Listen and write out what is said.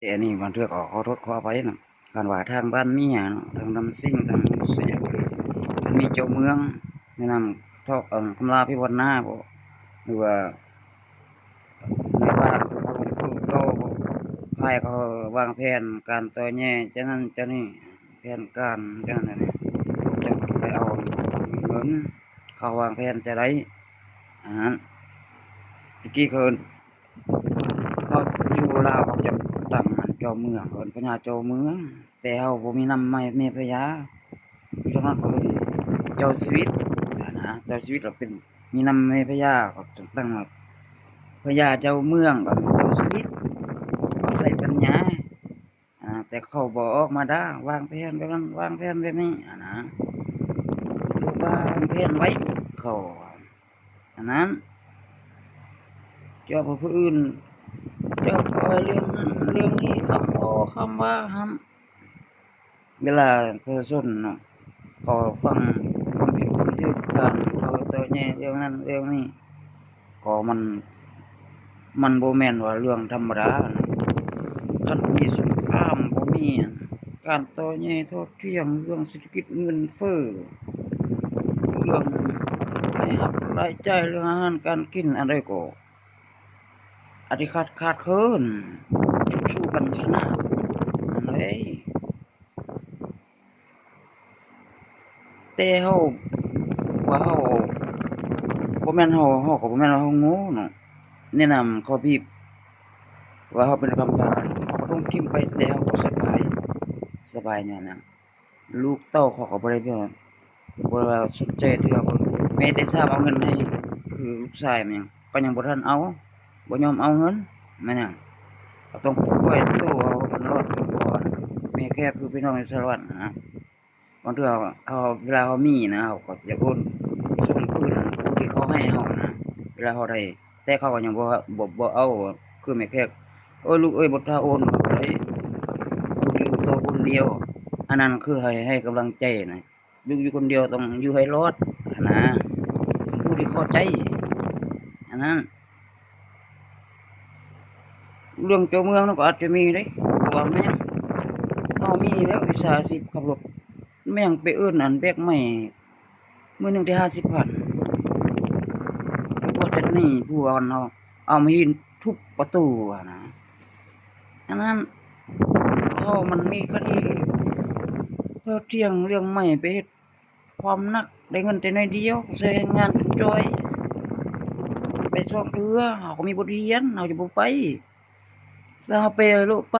แต่อันนี้บางเทื่อก็ขอโทษขออภัยเนาะการว่าทางบ้านเมียเนาะทางนำซิ่งทางสยบุรีมันมีเจ้าเมืองแนะนำทอกคำลาพิวัฒนาบ่หรือว่าในบ้านเขาคือเก่าบ่ไผเขาวางแผนการต่อแย่จักนั้นจักนี้แผนการจักนั้นจักได้เอามีเงินเขาวางแผนจะได้อันนั้นตะกี้เขาเขาอยู่ลาวเขาจะตั้งมันเจ้าเมืองเอิ้นพญาเจ้าเมืองแต่เฮาบ่มีนำไม้แม่พญาอยู่ตรงนั้นเขาเอิ้นเจ้าชีวิตนะเจ้าชีวิตก็เป็นมีนำแม่พญาก็จะตั้งว่าพญาเจ้าเมืองก็เจ้าชีวิตเขาใช้ปัญญาแต่เขาบ่ออกมาด้าวางแผนแบบนั้นวางแผนแบบนี้นะหรือวางแผนไว้เขาอันนั้นเจ้าผู้อื่นเจ้าเรื่องนั้นเรื่องนี้คำพ้อคำว่าหั้น เวลาประชาชนเนาะเขาฟังความผิดความถูกกันเขาตัวแย่เรื่องนั้นเรื่องนี้ก็มันบ่แม่นว่าเรื่องธรรมดานะคันบ่มีสงครามบ่มีการต่อแย่ทอดเถียงเรื่องเศรษฐกิจเงินเฟ้อเรื่องรายรับรายจ่ายเรื่องอาหารการกินอันใดก็อาจสิขาดเคินสู้กันชนะอันใดแต่เฮาว่าเฮา บ่แม่นเฮาก็บ่แม่นว่าเฮาโง่เนาะแนะนำข้อบีบว่าเฮาเป็นกำพร้าเฮาก็ต้องทิ่มไปแต่เฮาก็สบายย้อนหยังลูกเต้าเขาก็บ่ได้บ่ว่าสนใจเทื่อเพิ่นแม้แต่ถามเอาเงินให้คือลูกชายมันหยังก็ยังบ่ทันเอาบ่ยอมเอาเงินแม่นหยังก็ต้องปลุกปล่อยโตเฮามันรอดไปก่อนแม่แค่คือพี่น้องในสารวัตรนะบางเทื่อเวลาเฮามีนะเฮาก็จะโอนส่งคืนผู้ที่เขาให้เฮานะ เวลาเขาได้แต่เขาก็ยังบ่เอาคือแม่แขกโอ้ยลูกเอ้ยบ่ท่าโอนบ่ได้ลูกอยู่ตัวคนเดียวอันนั้นคือให้กำลังใจนะลูกอยู่คนเดียวต้องอยู่ให้รอดหั้นนะผู้ที่เข้าใจอันนั้นเรื่องเจ้าเมืองมันก็อาจจะมีเดะเพราะว่าแม่นเฮามีแล้ววิชาชีพขับรถแม่งไปเอิ้นอันแบกไม้มื้อหนึ่งได้50,000พวกจะหนี้ผู้เอาเนาะเอามาหินทุบประตูอะนะอันนั้น มันมีคดีเท่าเที่ยงเรื่องใหม่ไปเฮ็ดความหนักได้เงินแต่น้อยเดียวใช้งานเป็นจ้อยไปสองเทื่อเฮาก็มีบทเรียนเฮาจะบ่ไปซะเฮาไปโลดไป